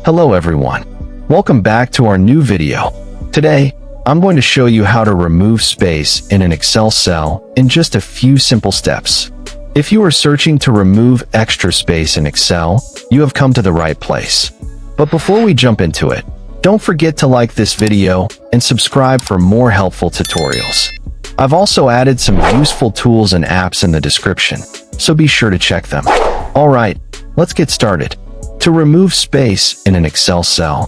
Hello everyone. Welcome back to our new video. Today, I'm going to show you how to remove space in an Excel cell in just a few simple steps. If you are searching to remove extra space in Excel, you have come to the right place. But before we jump into it, don't forget to like this video and subscribe for more helpful tutorials. I've also added some useful tools and apps in the description, so be sure to check them. Alright, let's get started. To remove space in an Excel cell,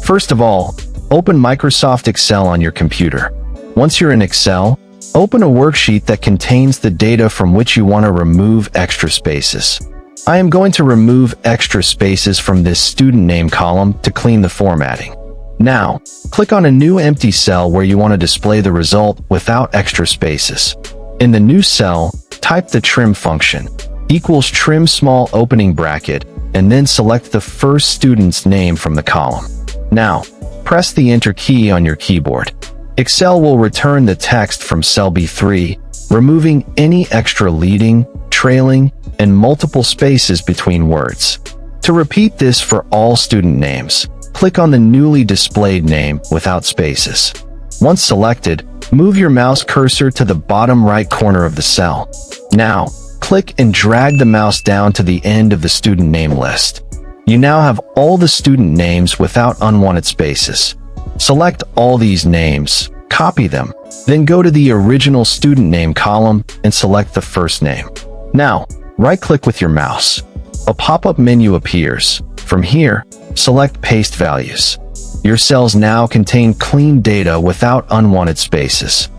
first of all, open Microsoft Excel on your computer. Once you're in Excel, open a worksheet that contains the data from which you want to remove extra spaces. I am going to remove extra spaces from this student name column to clean the formatting. Now, click on a new empty cell where you want to display the result without extra spaces. In the new cell, type the trim function, equals trim small opening bracket, and then select the first student's name from the column. Now, press the Enter key on your keyboard. Excel will return the text from cell B3, removing any extra leading, trailing, and multiple spaces between words. To repeat this for all student names, click on the newly displayed name without spaces. Once selected, move your mouse cursor to the bottom right corner of the cell. Now, click and drag the mouse down to the end of the student name list. You now have all the student names without unwanted spaces. Select all these names, copy them, then go to the original student name column and select the first name. Now, right-click with your mouse. A pop-up menu appears. From here, select Paste Values. Your cells now contain clean data without unwanted spaces.